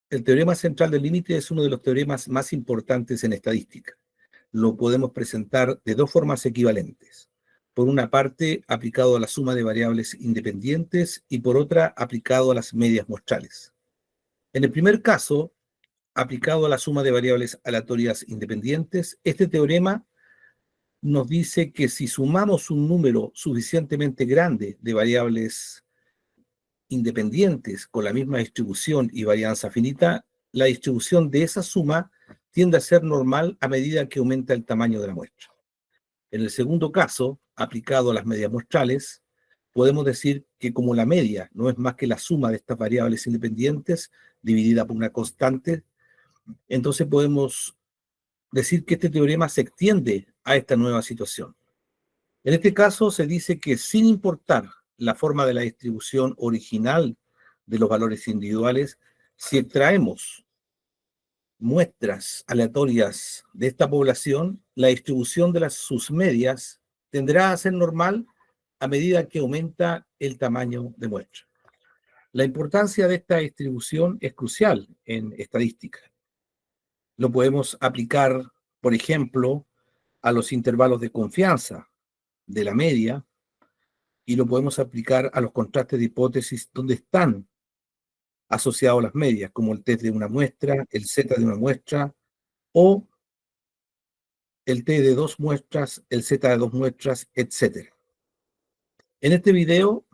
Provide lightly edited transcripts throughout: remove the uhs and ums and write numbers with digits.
El teorema central del límite es uno de los teoremas más importantes en estadística. Lo podemos presentar de dos formas equivalentes. Por una parte, aplicado a la suma de variables independientes y por otra, aplicado a las medias muestrales. En el primer caso, aplicado a la suma de variables aleatorias independientes, este teorema nos dice que si sumamos un número suficientemente grande de variables independientes con la misma distribución y varianza finita, la distribución de esa suma tiende a ser normal a medida que aumenta el tamaño de la muestra. En el segundo caso, aplicado a las medias muestrales, podemos decir que como la media no es más que la suma de estas variables independientes dividida por una constante, entonces podemos decir que este teorema se extiende a esta nueva situación. En este caso se dice que sin importar la forma de la distribución original de los valores individuales, si extraemos muestras aleatorias de esta población, la distribución de sus medias tendrá a ser normal a medida que aumenta el tamaño de muestra. La importancia de esta distribución es crucial en estadística. Lo podemos aplicar, por ejemplo, a los intervalos de confianza de la media y lo podemos aplicar a los contrastes de hipótesis donde están asociados las medias, como el test de una muestra, el Z de una muestra o el T de dos muestras, el Z de dos muestras, etc. En este video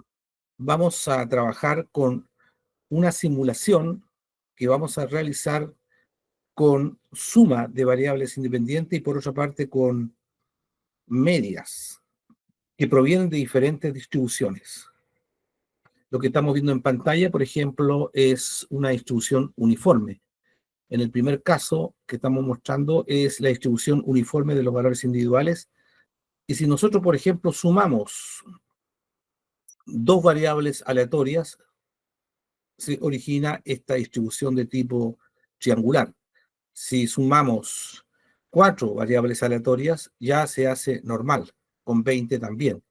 vamos a trabajar con una simulación que vamos a realizar con suma de variables independientes y por otra parte con medias que provienen de diferentes distribuciones. Lo que estamos viendo en pantalla, por ejemplo, es una distribución uniforme. En el primer caso que estamos mostrando es la distribución uniforme de los valores individuales. Y si nosotros, por ejemplo, sumamos dos variables aleatorias, se origina esta distribución de tipo triangular. Si sumamos cuatro variables aleatorias, ya se hace normal, con 20 también.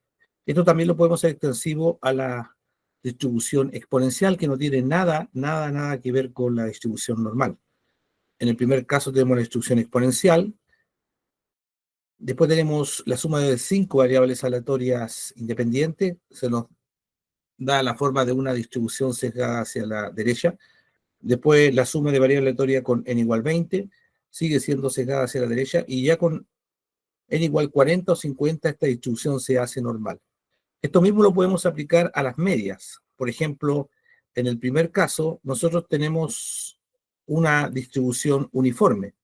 Esto también lo podemos hacer extensivo a la distribución exponencial, que no tiene nada que ver con la distribución normal. En el primer caso tenemos la distribución exponencial, después tenemos la suma de 5 variables aleatorias independientes, se nos da la forma de una distribución sesgada hacia la derecha. Después la suma de variables aleatorias con n igual 20 sigue siendo sesgada hacia la derecha y ya con n igual 40 o 50 esta distribución se hace normal. Esto mismo lo podemos aplicar a las medias. Por ejemplo, en el primer caso nosotros tenemos una distribución uniforme.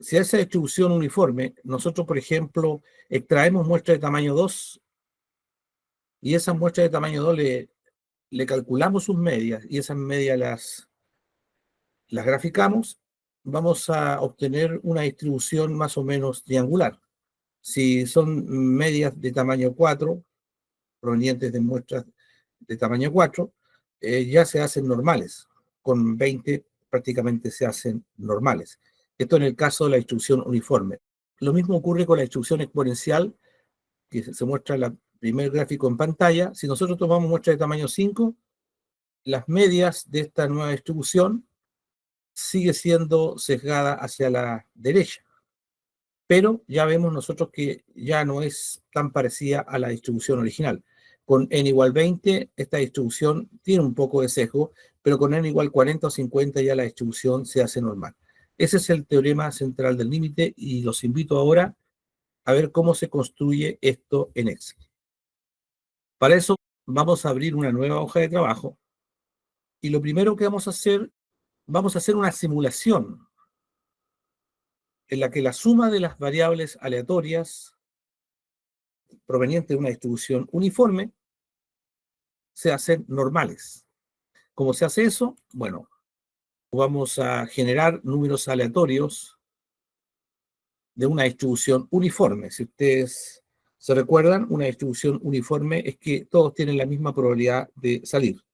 Si a esa distribución uniforme nosotros, por ejemplo, extraemos muestras de tamaño 2 y esas muestras de tamaño 2 le calculamos sus medias y esas medias las graficamos, vamos a obtener una distribución más o menos triangular. Si son medias de tamaño 4, provenientes de muestras de tamaño 4, ya se hacen normales. Con 20 prácticamente se hacen normales. Esto en el caso de la distribución uniforme. Lo mismo ocurre con la distribución exponencial, que se muestra en el primer gráfico en pantalla. Si nosotros tomamos muestras de tamaño 5, las medias de esta nueva distribución sigue siendo sesgada hacia la derecha. Pero ya vemos nosotros que ya no es tan parecida a la distribución original. Con n igual 20, esta distribución tiene un poco de sesgo, pero con n igual 40 o 50 ya la distribución se hace normal. Ese es el teorema central del límite y los invito ahora a ver cómo se construye esto en Excel. Para eso vamos a abrir una nueva hoja de trabajo y lo primero que vamos a hacer una simulación en la que la suma de las variables aleatorias provenientes de una distribución uniforme se hacen normales. ¿Cómo se hace eso? Bueno, vamos a generar números aleatorios de una distribución uniforme. Si ustedes se recuerdan, una distribución uniforme es que todos tienen la misma probabilidad de salir.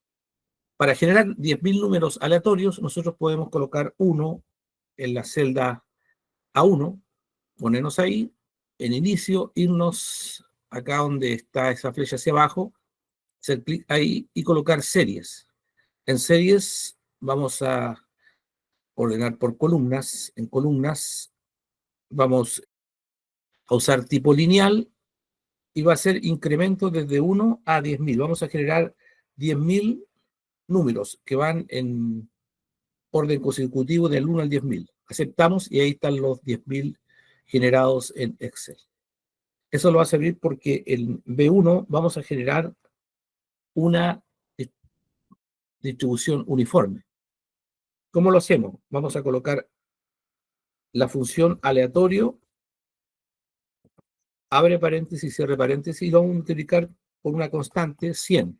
Para generar 10.000 números aleatorios, nosotros podemos colocar 1 en la celda A1, ponernos ahí, en inicio, irnos acá donde está esa flecha hacia abajo, hacer clic ahí y colocar series. En series vamos a ordenar por columnas. En columnas vamos a usar tipo lineal y va a ser incremento desde 1 a 10.000. Vamos a generar 10.000 números que van en orden consecutivo del 1 al 10.000. Aceptamos y ahí están los 10.000 generados en Excel. Eso lo va a servir porque en B1 vamos a generar una distribución uniforme. ¿Cómo lo hacemos? Vamos a colocar la función aleatorio, abre paréntesis, cierre paréntesis, y lo vamos a multiplicar por una constante 100.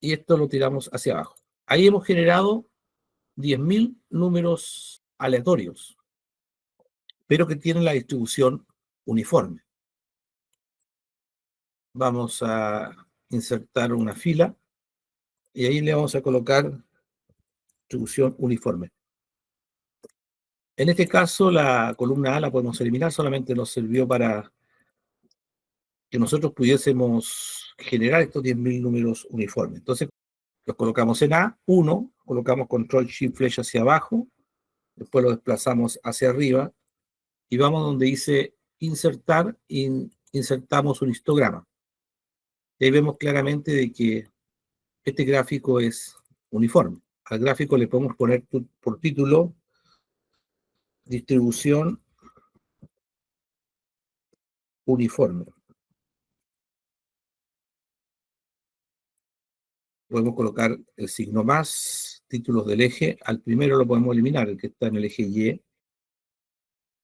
Y esto lo tiramos hacia abajo. Ahí hemos generado 10.000 números aleatorios, pero que tienen la distribución uniforme. Vamos a insertar una fila y ahí le vamos a colocar distribución uniforme. En este caso, la columna A la podemos eliminar, solamente nos sirvió para que nosotros pudiésemos generar estos 10.000 números uniformes. Entonces, los colocamos en A1, colocamos control shift flecha hacia abajo, después lo desplazamos hacia arriba y vamos donde dice insertar, insertamos un histograma. Y ahí vemos claramente de que este gráfico es uniforme. Al gráfico le podemos poner por título distribución uniforme. Podemos colocar el signo más, títulos del eje. Al primero lo podemos eliminar, el que está en el eje Y.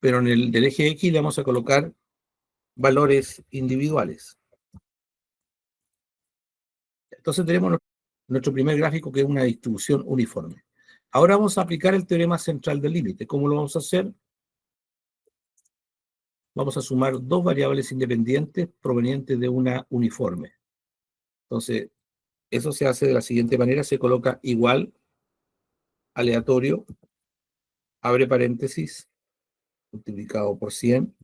Pero en el del eje X le vamos a colocar valores individuales. Entonces tenemos nuestro primer gráfico, que es una distribución uniforme. Ahora vamos a aplicar el teorema central del límite. ¿Cómo lo vamos a hacer? Vamos a sumar dos variables independientes provenientes de una uniforme. Entonces, eso se hace de la siguiente manera. Se coloca igual, aleatorio, abre paréntesis, multiplicado por 100,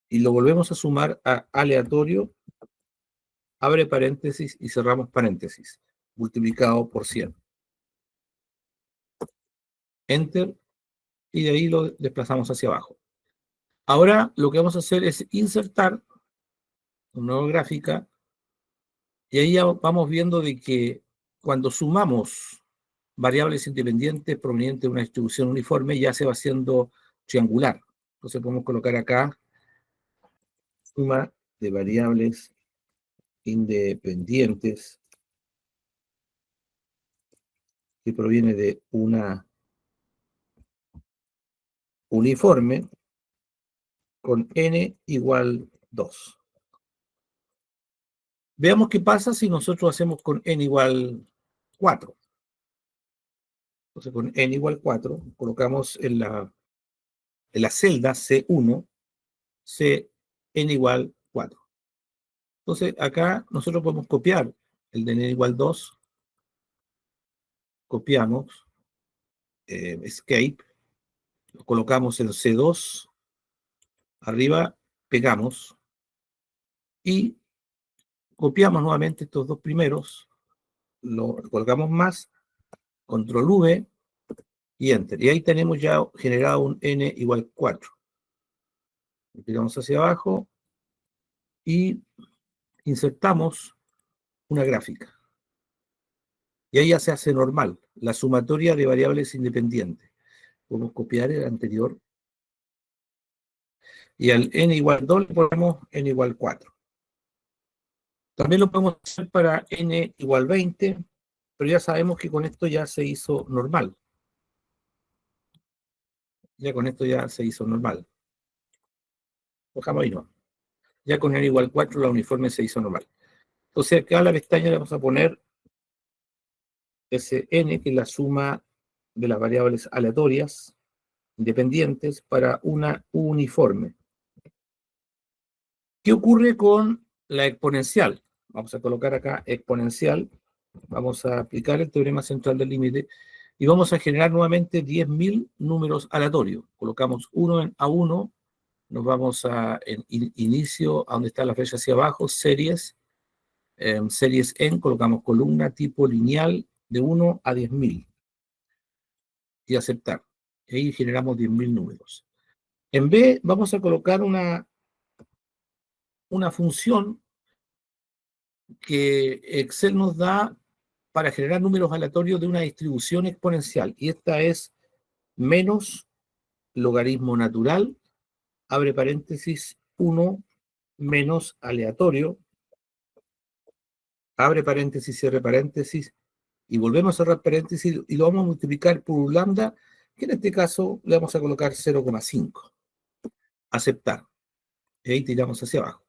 y lo volvemos a sumar a aleatorio, abre paréntesis y cerramos paréntesis, multiplicado por 100. Enter, y de ahí lo desplazamos hacia abajo. Ahora lo que vamos a hacer es insertar una nueva gráfica, y ahí ya vamos viendo de que cuando sumamos variables independientes provenientes de una distribución uniforme, ya se va haciendo triangular. Entonces podemos colocar acá suma de variables independientes que proviene de una uniforme con n igual 2. Veamos qué pasa si nosotros hacemos con n igual 4. Entonces con n igual 4 colocamos en la celda C1, n igual 4. Entonces acá nosotros podemos copiar el de n igual 2, copiamos, escape, lo colocamos en C2, arriba pegamos y copiamos nuevamente estos dos primeros, lo colocamos más, control V y enter. Y ahí tenemos ya generado un n igual 4. Lo tiramos hacia abajo y insertamos una gráfica. Y ahí ya se hace normal, la sumatoria de variables independientes. Podemos copiar el anterior. Y al n igual 2 le ponemos n igual 4. También lo podemos hacer para n igual 20, pero ya sabemos que con esto ya se hizo normal. Ya con esto ya se hizo normal. Dejamos ahí, no. Ya con n igual 4 la uniforme se hizo normal. Entonces acá a la pestaña le vamos a poner ese n, que es la suma de las variables aleatorias independientes para una uniforme. ¿Qué ocurre con la exponencial? Vamos a colocar acá exponencial. Vamos a aplicar el teorema central del límite y vamos a generar nuevamente 10.000 números aleatorios. Colocamos 1 en A1, nos vamos a en inicio, a donde está la flecha hacia abajo, series, En series n colocamos columna tipo lineal de 1 a 10.000 y aceptar. Y ahí generamos 10.000 números. En B vamos a colocar una función que Excel nos da para generar números aleatorios de una distribución exponencial. Y esta es menos logaritmo natural, abre paréntesis, 1 menos aleatorio, abre paréntesis, cierre paréntesis, y volvemos a cerrar paréntesis y lo vamos a multiplicar por un lambda, que en este caso le vamos a colocar 0,5. Aceptar. Y ahí tiramos hacia abajo.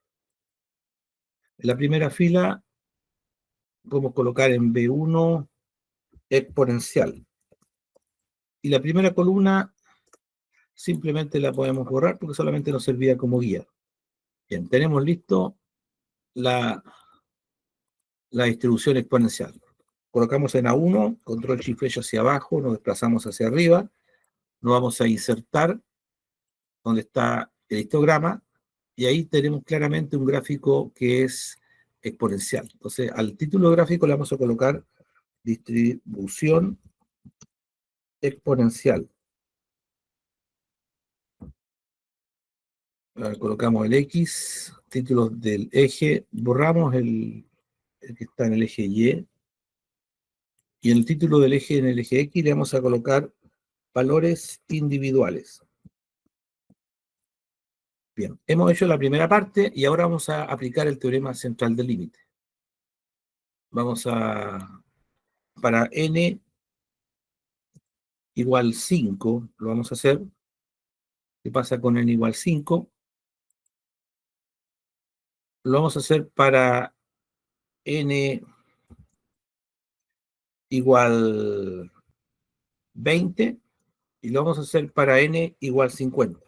En la primera fila podemos colocar en B1 exponencial. Y la primera columna simplemente la podemos borrar porque solamente nos servía como guía. Bien, tenemos listo la distribución exponencial. Colocamos en A1, control shift flecha hacia abajo, nos desplazamos hacia arriba, nos vamos a insertar donde está el histograma, y ahí tenemos claramente un gráfico que es exponencial. Entonces, al título gráfico le vamos a colocar distribución exponencial. Colocamos el X, títulos del eje, borramos el que está en el eje Y, y en el título del eje, en el eje X, le vamos a colocar valores individuales. Bien, hemos hecho la primera parte y ahora vamos a aplicar el teorema central del límite. Vamos a, para n igual 5, lo vamos a hacer. ¿Qué pasa con n igual 5? Lo vamos a hacer para n igual 20 y lo vamos a hacer para n igual 50.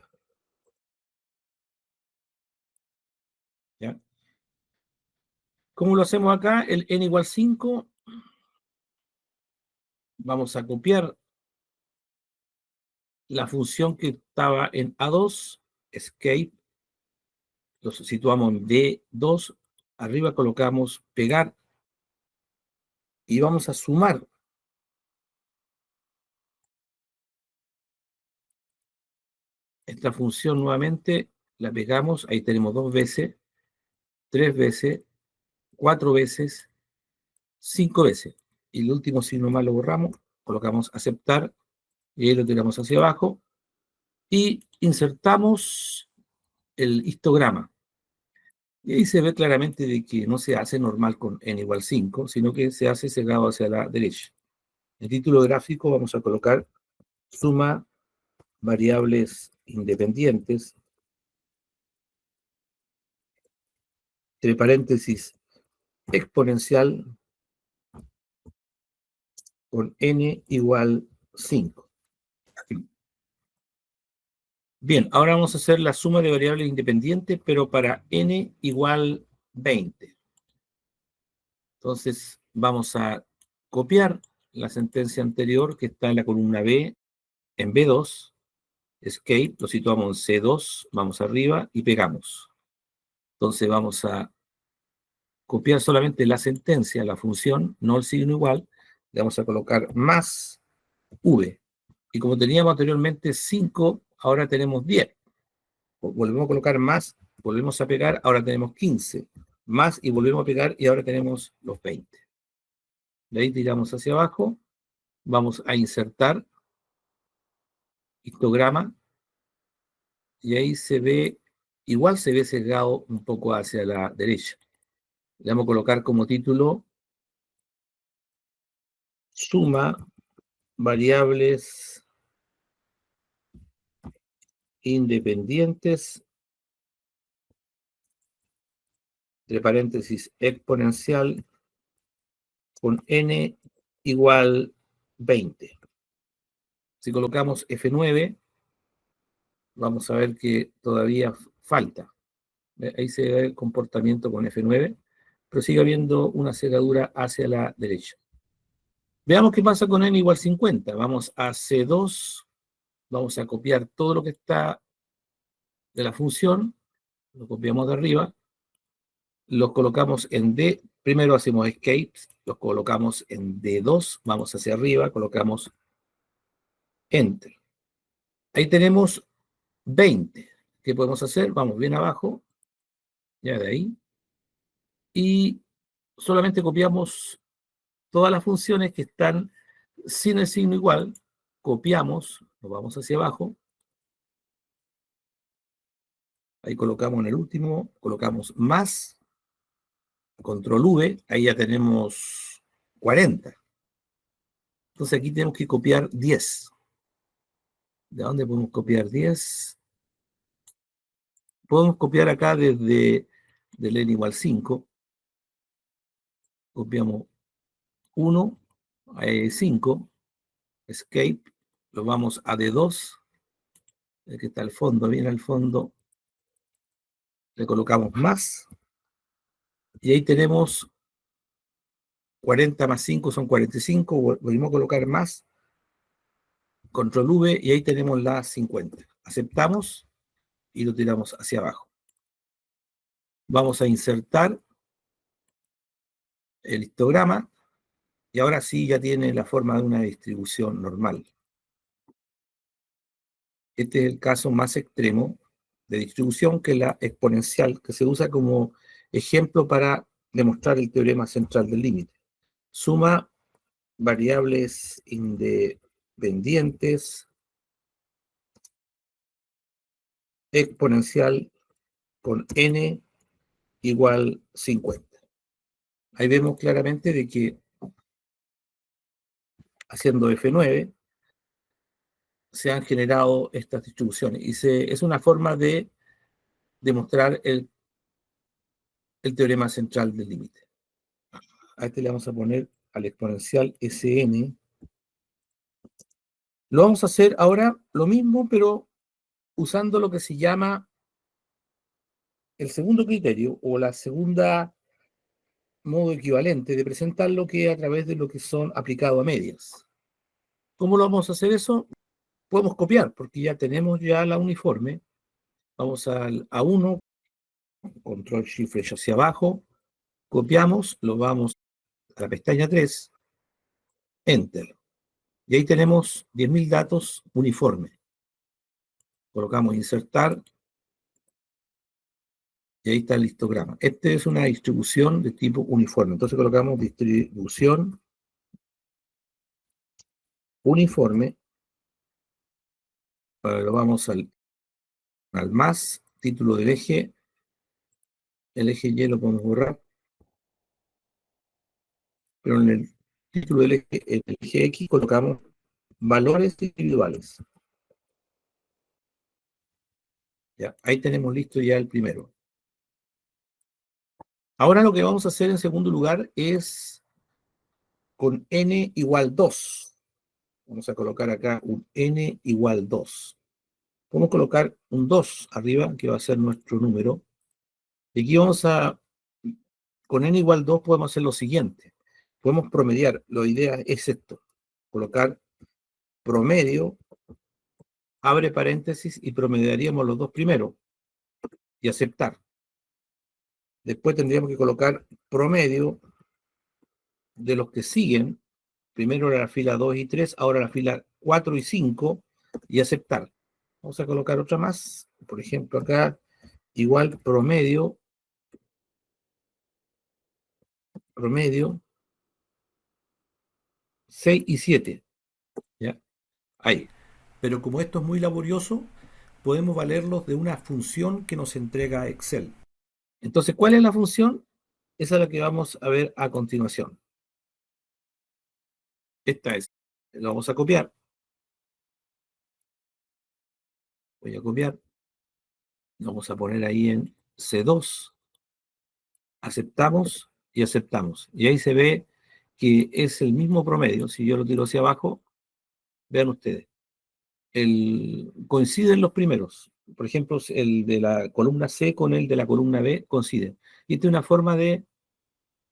¿Ya? ¿Cómo lo hacemos acá? El n igual 5, vamos a copiar la función que estaba en A2, escape, lo situamos en D2, arriba colocamos pegar y vamos a sumar esta función nuevamente, la pegamos, ahí tenemos 2 veces, 3 veces, 4 veces, 5 veces. Y el último signo más lo borramos, colocamos aceptar y ahí lo tiramos hacia abajo y insertamos el histograma. Y ahí se ve claramente de que no se hace normal con n igual 5, sino que se hace sesgado hacia la derecha. En el título gráfico vamos a colocar suma variables independientes, entre paréntesis exponencial con n igual 5. Bien, ahora vamos a hacer la suma de variables independientes, pero para n igual 20. Entonces, vamos a copiar la sentencia anterior que está en la columna B, en B2, escape, lo situamos en C2, vamos arriba y pegamos. Entonces, vamos a copiar solamente la sentencia, la función, no el signo igual, le vamos a colocar más V. Y como teníamos anteriormente 5, ahora tenemos 10. Volvemos a colocar más, volvemos a pegar, ahora tenemos 15. Más y volvemos a pegar y ahora tenemos los 20. De ahí tiramos hacia abajo, vamos a insertar histograma y ahí se ve, igual se ve sesgado un poco hacia la derecha. Le vamos a colocar como título suma variables independientes, entre paréntesis exponencial, con n igual 20. Si colocamos F9, vamos a ver que todavía falta. Ahí se ve el comportamiento con F9, pero sigue habiendo una cerradura hacia la derecha. Veamos qué pasa con n igual 50. Vamos a C2, vamos a copiar todo lo que está de la función, lo copiamos de arriba, lo colocamos en D Primero hacemos escape, los colocamos en D2, vamos hacia arriba, colocamos Enter. Ahí tenemos 20. ¿Qué podemos hacer? Vamos bien abajo, ya de ahí, y solamente copiamos todas las funciones que están sin el signo igual, copiamos, nos vamos hacia abajo, ahí colocamos en el último, colocamos más, control V, ahí ya tenemos 40. Entonces aquí tenemos que copiar 10. ¿De dónde podemos copiar 10? Podemos copiar acá desde del n igual 5. Copiamos 1, 5, escape, lo vamos a D2, que está al fondo, bien al fondo, le colocamos más, y ahí tenemos 40 más 5 son 45, volvemos a colocar más, control V, y ahí tenemos la 50. Aceptamos y lo tiramos hacia abajo. Vamos a insertar el histograma, y ahora sí ya tiene la forma de una distribución normal. Este es el caso más extremo de distribución, que es la exponencial, que se usa como ejemplo para demostrar el teorema central del límite. Suma variables independientes exponencial con n igual 50. Ahí vemos claramente de que haciendo F9 se han generado estas distribuciones, y es una forma de demostrar el teorema central del límite. A este le vamos a poner al exponencial Sn. Lo vamos a hacer ahora lo mismo, pero usando lo que se llama el segundo criterio, o la segunda modo equivalente de presentarlo, que a través de lo que son aplicado a medias. ¿Cómo lo vamos a hacer eso? Podemos copiar, porque ya tenemos ya la uniforme. Vamos a A1, control shift flecha hacia abajo, copiamos, lo vamos a la pestaña 3, enter. Y ahí tenemos 10.000 datos uniforme. Colocamos insertar, y ahí está el histograma. Este es una distribución de tipo uniforme. Entonces colocamos distribución uniforme. Lo vamos al más, título del eje. El eje Y lo podemos borrar. Pero en el título del eje, el eje X, colocamos valores individuales. Ya, ahí tenemos listo ya el primero. Ahora lo que vamos a hacer en segundo lugar es con n igual 2. Vamos a colocar acá un n igual 2. Podemos colocar un 2 arriba, que va a ser nuestro número. Y aquí con n igual 2 podemos hacer lo siguiente. Podemos promediar. La idea es esto. Colocar promedio, abre paréntesis, y promediaríamos los dos primeros. Y aceptar. Después tendríamos que colocar promedio de los que siguen. Primero era la fila 2 y 3, ahora la fila 4 y 5, y aceptar. Vamos a colocar otra más. Por ejemplo, acá, igual promedio 6 y 7. ¿Ya? Ahí. Pero como esto es muy laborioso, podemos valerlos de una función que nos entrega Excel. Entonces, ¿cuál es la función? Esa es la que vamos a ver a continuación. Esta es. La vamos a copiar. Voy a copiar. Vamos a poner ahí en C2. Aceptamos y aceptamos. Y ahí se ve que es el mismo promedio. Si yo lo tiro hacia abajo, vean ustedes. Coinciden los primeros. Por ejemplo, el de la columna C con el de la columna B coinciden. Y esta es una forma de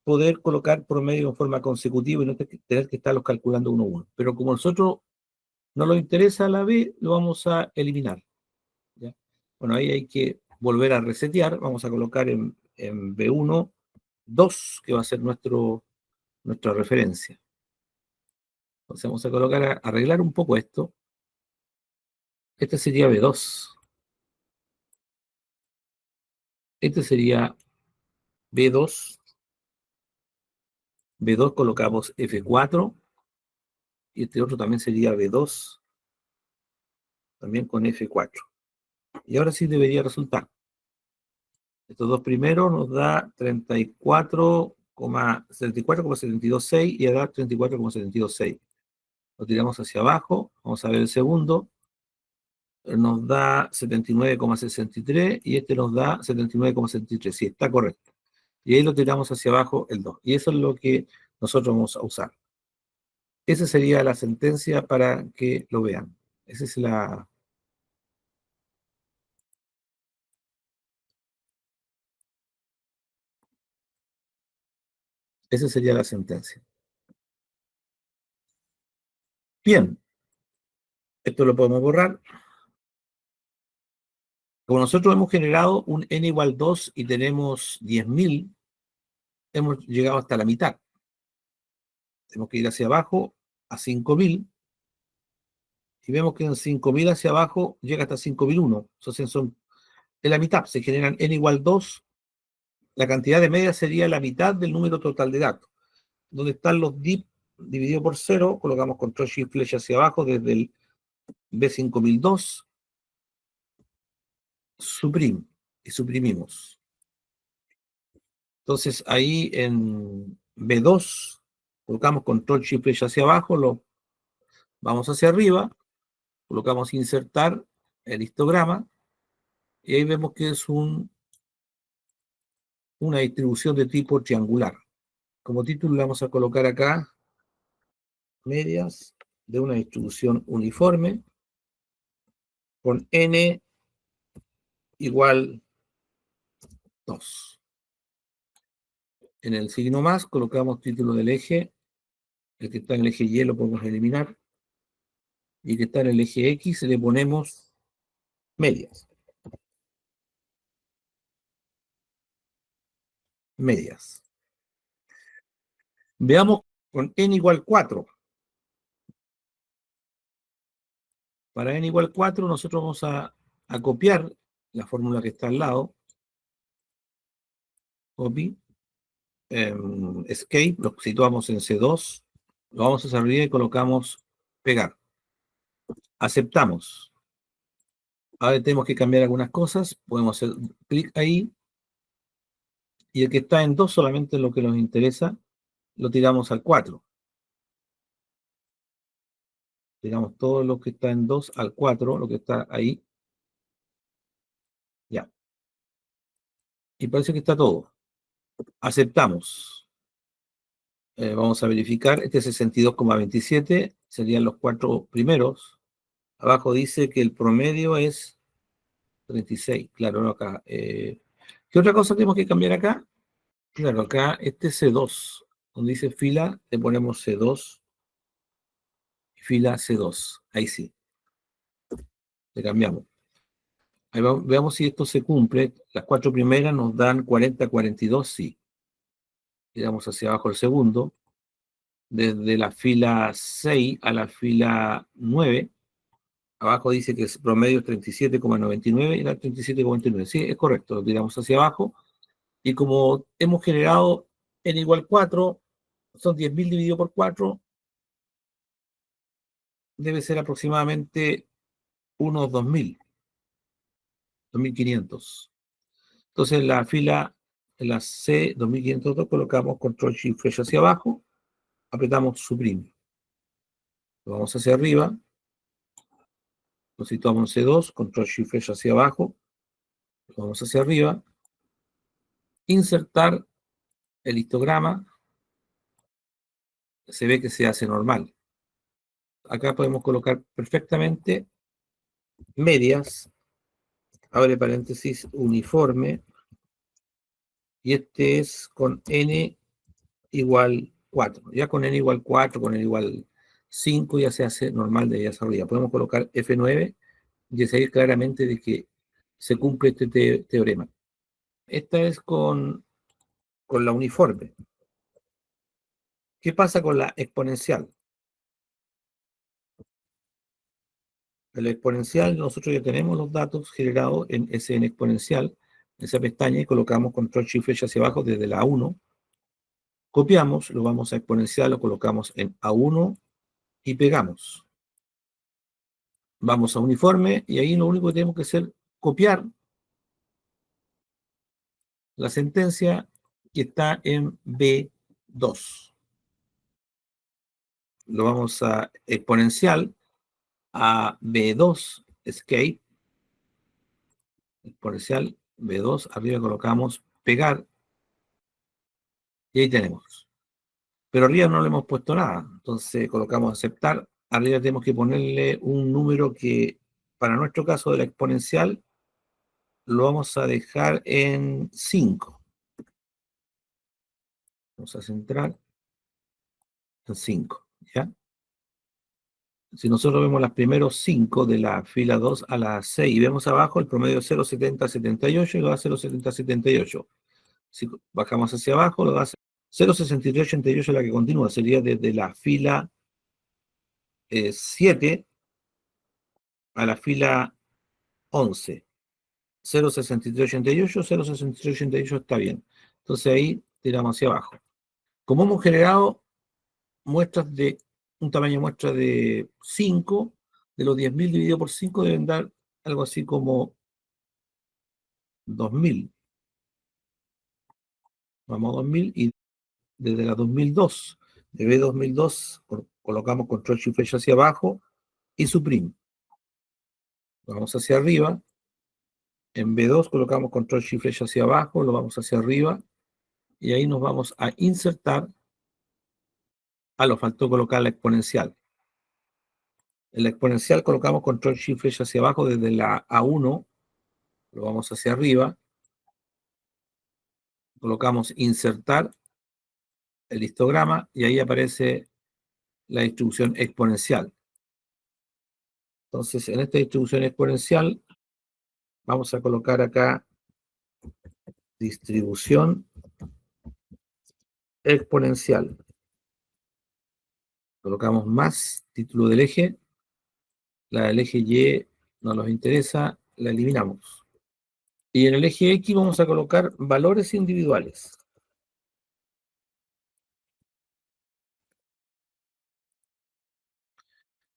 poder colocar promedio en forma consecutiva y no tener que estarlos calculando uno a uno. Pero como a nosotros no nos interesa la B, lo vamos a eliminar. ¿Ya? Bueno, ahí hay que volver a resetear. Vamos a colocar en B1 2, que va a ser nuestra referencia. Entonces vamos a colocar, arreglar un poco esto. Este sería B2. Este sería B2. B2 colocamos F4. Y este otro también sería B2. También con F4. Y ahora sí debería resultar. Estos dos primeros nos da 34,726 y da 34,726. Lo tiramos hacia abajo. Vamos a ver el segundo. Nos da 79,63 y este nos da 79,73. Sí, está correcto. Y ahí lo tiramos hacia abajo el 2. Y eso es lo que nosotros vamos a usar. Esa sería la sentencia para que lo vean. Esa sería la sentencia. Bien, esto lo podemos borrar. Como nosotros hemos generado un n igual 2 y tenemos 10.000, hemos llegado hasta la mitad. Tenemos que ir hacia abajo a 5.000 y vemos que en 5.000 hacia abajo llega hasta 5.001. Entonces son en la mitad, se generan n igual 2. La cantidad de medias sería la mitad del número total de datos. Donde están los div dividido por 0, colocamos control shift flecha hacia abajo desde el B5002, y suprimimos. Entonces ahí en B2 colocamos control shift flecha hacia abajo, lo vamos hacia arriba, colocamos insertar el histograma y ahí vemos que es una distribución de tipo triangular. Como título le vamos a colocar acá medias de una distribución uniforme con n igual 2. En el signo más colocamos título del eje, el que está en el eje Y lo podemos eliminar, y el que está en el eje X le ponemos medias. Medias. Veamos con n igual 4. Para n igual 4 nosotros vamos a copiar la fórmula que está al lado. Copy. Escape, lo situamos en C2. Lo vamos hacia arriba y colocamos pegar. Aceptamos. Ahora tenemos que cambiar algunas cosas. Podemos hacer clic ahí. Y el que está en 2 solamente lo que nos interesa, lo tiramos al 4. Tiramos todo lo que está en 2 al 4, lo que está ahí. Ya. Y parece que está todo. Aceptamos. Vamos a verificar. Este 62,27 serían los 4 primeros. Abajo dice que el promedio es 36. Claro, no acá. ¿Qué otra cosa tenemos que cambiar acá? Claro, acá este C2. Donde dice fila, le ponemos C2. Fila C2. Ahí sí. Le cambiamos. Ahí veamos si esto se cumple. Las 4 primeras nos dan 40, 42, sí. Tiramos hacia abajo el segundo. Desde la fila 6 a la fila 9, abajo dice que el promedio es 37,99 y da 37,29. Sí, es correcto, lo tiramos hacia abajo. Y como hemos generado n igual 4, son 10.000 dividido por 4, debe ser aproximadamente unos 2.000, 2.500. Entonces en la C 2502 colocamos control shift flecha hacia abajo, apretamos suprimir. Lo vamos hacia arriba, lo situamos en C2, control shift flecha hacia abajo, lo vamos hacia arriba, insertar el histograma, se ve que se hace normal. Acá podemos colocar perfectamente medias, abre paréntesis, uniforme, y este es con n igual 4. Ya con n igual 4, con n igual 5 ya se hace normal de allá hacia arriba. Podemos colocar F9 y decir claramente de que se cumple este teorema. Esta es con con la uniforme. ¿Qué pasa con la exponencial? En la exponencial nosotros ya tenemos los datos generados en SN exponencial, en esa pestaña, y colocamos control shift flecha hacia abajo desde la A1, copiamos, lo vamos a exponencial, lo colocamos en A1 y pegamos. Vamos a uniforme y ahí lo único que tenemos que hacer es copiar la sentencia que está en B2. Lo vamos a exponencial a B2, escape, exponencial B2, arriba colocamos pegar y ahí tenemos. Pero arriba no le hemos puesto nada, entonces colocamos aceptar, arriba tenemos que ponerle un número que para nuestro caso de la exponencial lo vamos a dejar en 5. Vamos a centrar en 5, ¿ya? Si nosotros vemos los primeros 5 de la fila 2 a la 6 y vemos abajo el promedio 0,7078 y lo da 0,7078. Si bajamos hacia abajo, lo da 0,6388, la que continúa, sería desde la fila 7 a la fila 11. 0,6388, 0,6388 está bien. Entonces ahí tiramos hacia abajo. Como hemos generado muestras de un tamaño de muestra de 5, de los 10.000 dividido por 5 deben dar algo así como 2.000. Vamos a 2.000 y desde la 2002, de B2002, colocamos control shift flecha hacia abajo y suprim. Vamos hacia arriba. En B2 colocamos control shift flecha hacia abajo, lo vamos hacia arriba y ahí nos vamos a insertar. Nos faltó colocar la exponencial. En la exponencial colocamos control shift flecha hacia abajo desde la A1, lo vamos hacia arriba, colocamos insertar el histograma y ahí aparece la distribución exponencial. Entonces, en esta distribución exponencial vamos a colocar acá distribución exponencial. Colocamos más, título del eje, la del eje Y no nos interesa, la eliminamos. Y en el eje X vamos a colocar valores individuales.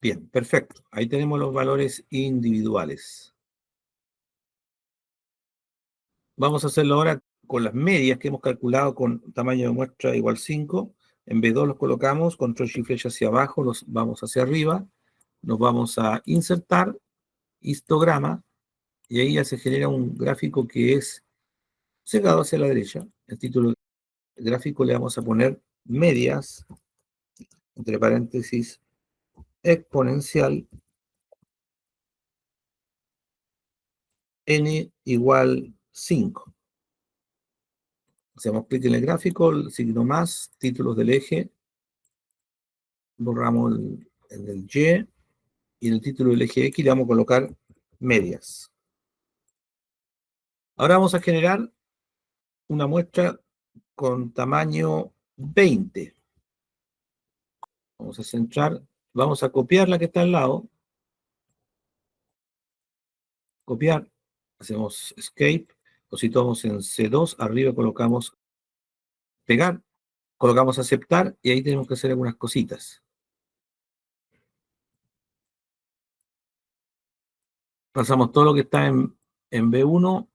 Bien, perfecto. Ahí tenemos los valores individuales. Vamos a hacerlo ahora con las medias que hemos calculado con tamaño de muestra igual 5. En B2 los colocamos, control shift flecha hacia abajo, los vamos hacia arriba, nos vamos a insertar, histograma, y ahí ya se genera un gráfico que es secado hacia la derecha. El título del gráfico le vamos a poner medias, entre paréntesis, exponencial, n igual 5. Hacemos clic en el gráfico, el signo más, títulos del eje, borramos el y en el título del eje X le vamos a colocar medias. Ahora vamos a generar una muestra con tamaño 20. Vamos a centrar, vamos a copiar la que está al lado, copiar, hacemos escape, lo situamos en C2, arriba colocamos pegar, colocamos aceptar y ahí tenemos que hacer algunas cositas. Pasamos todo lo que está en B1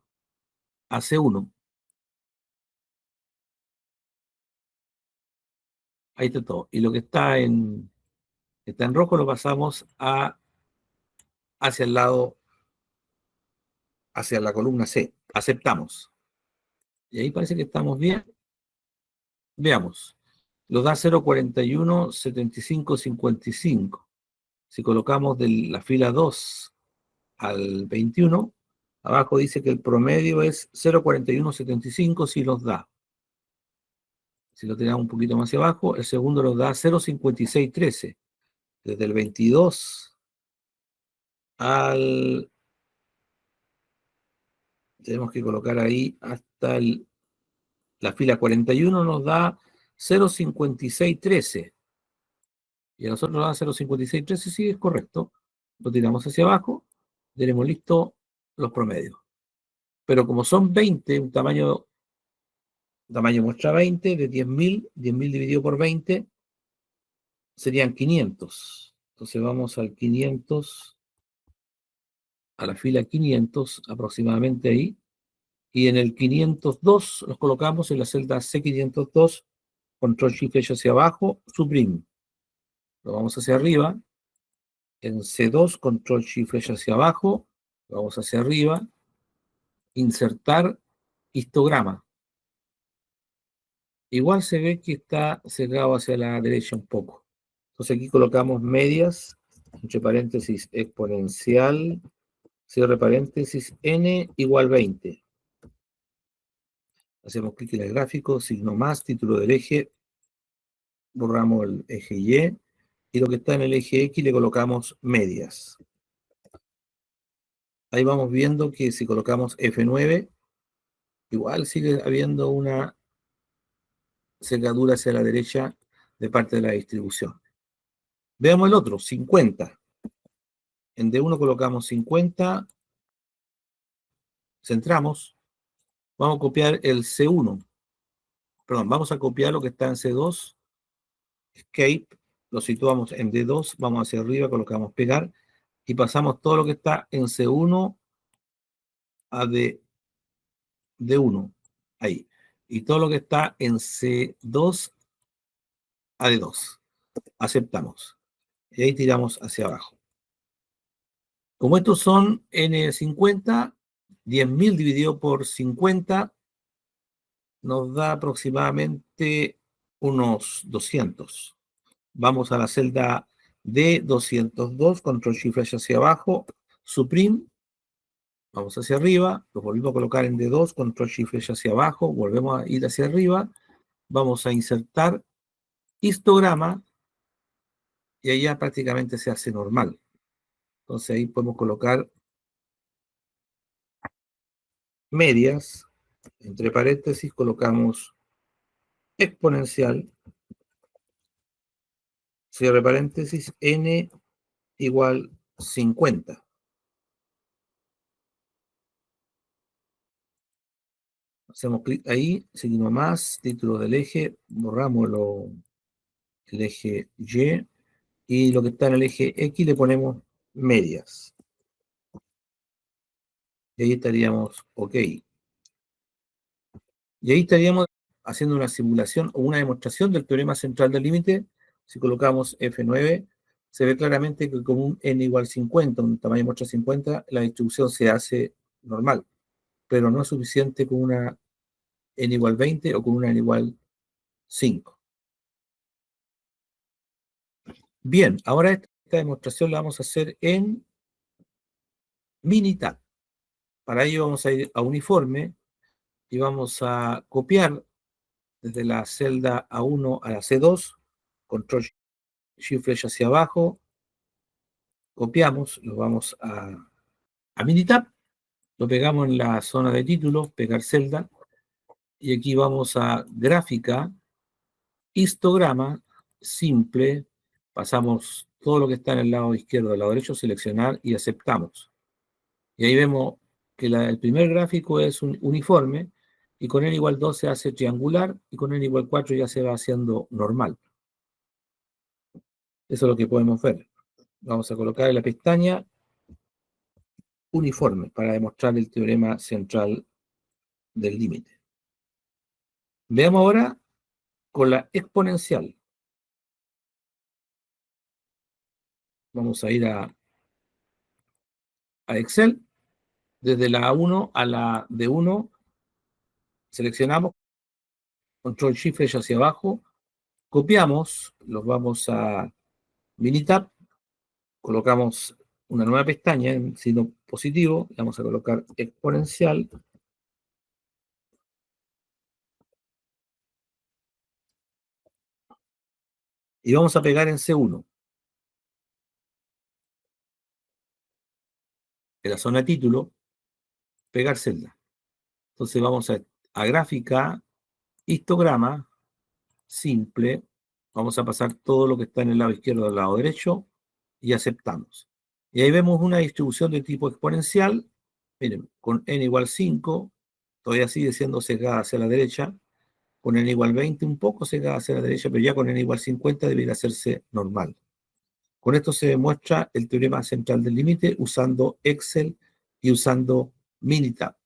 a C1. Ahí está todo. Y lo que está en rojo lo pasamos hacia el lado, hacia la columna C. Aceptamos. Y ahí parece que estamos bien. Veamos. Nos da 0,417555. Si colocamos de la fila 2 al 21, abajo dice que el promedio es 0,4175 si los da. Si lo tenemos un poquito más hacia abajo, el segundo nos da 0,5613. Desde el 22 al... Tenemos que colocar ahí hasta el La fila 41 nos da 0,5613. Y a nosotros nos da 0,5613, sí, es correcto. Lo tiramos hacia abajo, tenemos listo los promedios. Pero como son 20, un tamaño muestra 20 de 10.000 dividido por 20 serían 500. Entonces vamos al 500, a la fila 500 aproximadamente ahí, y en el 502 los colocamos en la celda C502, control shift flecha hacia abajo, suprime. Lo vamos hacia arriba, en C2, control shift flecha hacia abajo, lo vamos hacia arriba, insertar histograma. Igual se ve que está cerrado hacia la derecha un poco. Entonces aquí colocamos medias, entre paréntesis exponencial, cierre paréntesis, n igual 20. Hacemos clic en el gráfico, signo más, título del eje, borramos el eje y lo que está en el eje X le colocamos medias. Ahí vamos viendo que si colocamos F9, igual sigue habiendo una cerradura hacia la derecha de parte de la distribución. Veamos el otro, 50. En D1 colocamos 50, centramos, vamos a copiar el C1, perdón, vamos a copiar lo que está en C2, escape, lo situamos en D2, vamos hacia arriba, colocamos pegar, y pasamos todo lo que está en C1 a D1, ahí. Y todo lo que está en C2 a D2. Aceptamos. Y ahí tiramos hacia abajo. Como estos son N50, 10.000 dividido por 50 nos da aproximadamente unos 200. Vamos a la celda D202, control shift flash hacia abajo, supreme, vamos hacia arriba, lo volvemos a colocar en D2, control shift flash hacia abajo, volvemos a ir hacia arriba, vamos a insertar histograma y ahí ya prácticamente se hace normal. Entonces ahí podemos colocar medias, entre paréntesis colocamos exponencial, cierre paréntesis, n igual 50. Hacemos clic ahí, seguimos más, título del eje, borramos el eje y lo que está en el eje X le ponemos medias. Y ahí estaríamos OK. Y ahí estaríamos haciendo una simulación o una demostración del teorema central del límite. Si colocamos F9, se ve claramente que con un n igual 50, un tamaño de muestra 50, la distribución se hace normal, pero no es suficiente con una n igual 20 o con una n igual 5. Bien, ahora esta demostración la vamos a hacer en Minitab. Para ello vamos a ir a uniforme y vamos a copiar desde la celda A1 a la C2, control shift flecha hacia abajo, copiamos, lo vamos a Minitab, lo pegamos en la zona de título, pegar celda, y aquí vamos a gráfica, histograma, simple, pasamos todo lo que está en el lado izquierdo del lado derecho, seleccionar y aceptamos. Y ahí vemos que el primer gráfico es un uniforme, y con n igual 2 se hace triangular, y con n igual 4 ya se va haciendo normal. Eso es lo que podemos ver. Vamos a colocar en la pestaña uniforme para demostrar el teorema central del límite. Veamos ahora con la exponencial. Vamos a ir a Excel. Desde la A1 a la D1 seleccionamos, control shift flecha hacia abajo, copiamos, los vamos a Minitab, colocamos una nueva pestaña en signo positivo, le vamos a colocar exponencial, y vamos a pegar en C1, en la zona de título, pegar celda. Entonces vamos a gráfica, histograma simple. Vamos a pasar todo lo que está en el lado izquierdo al lado derecho y aceptamos. Y ahí vemos una distribución de tipo exponencial. Miren, con n igual 5, todavía sigue siendo sesgada hacia la derecha. Con n igual 20 un poco sesgada hacia la derecha, pero ya con n igual 50 debería hacerse normal. Con esto se demuestra el teorema central del límite usando Excel y usando Minitab.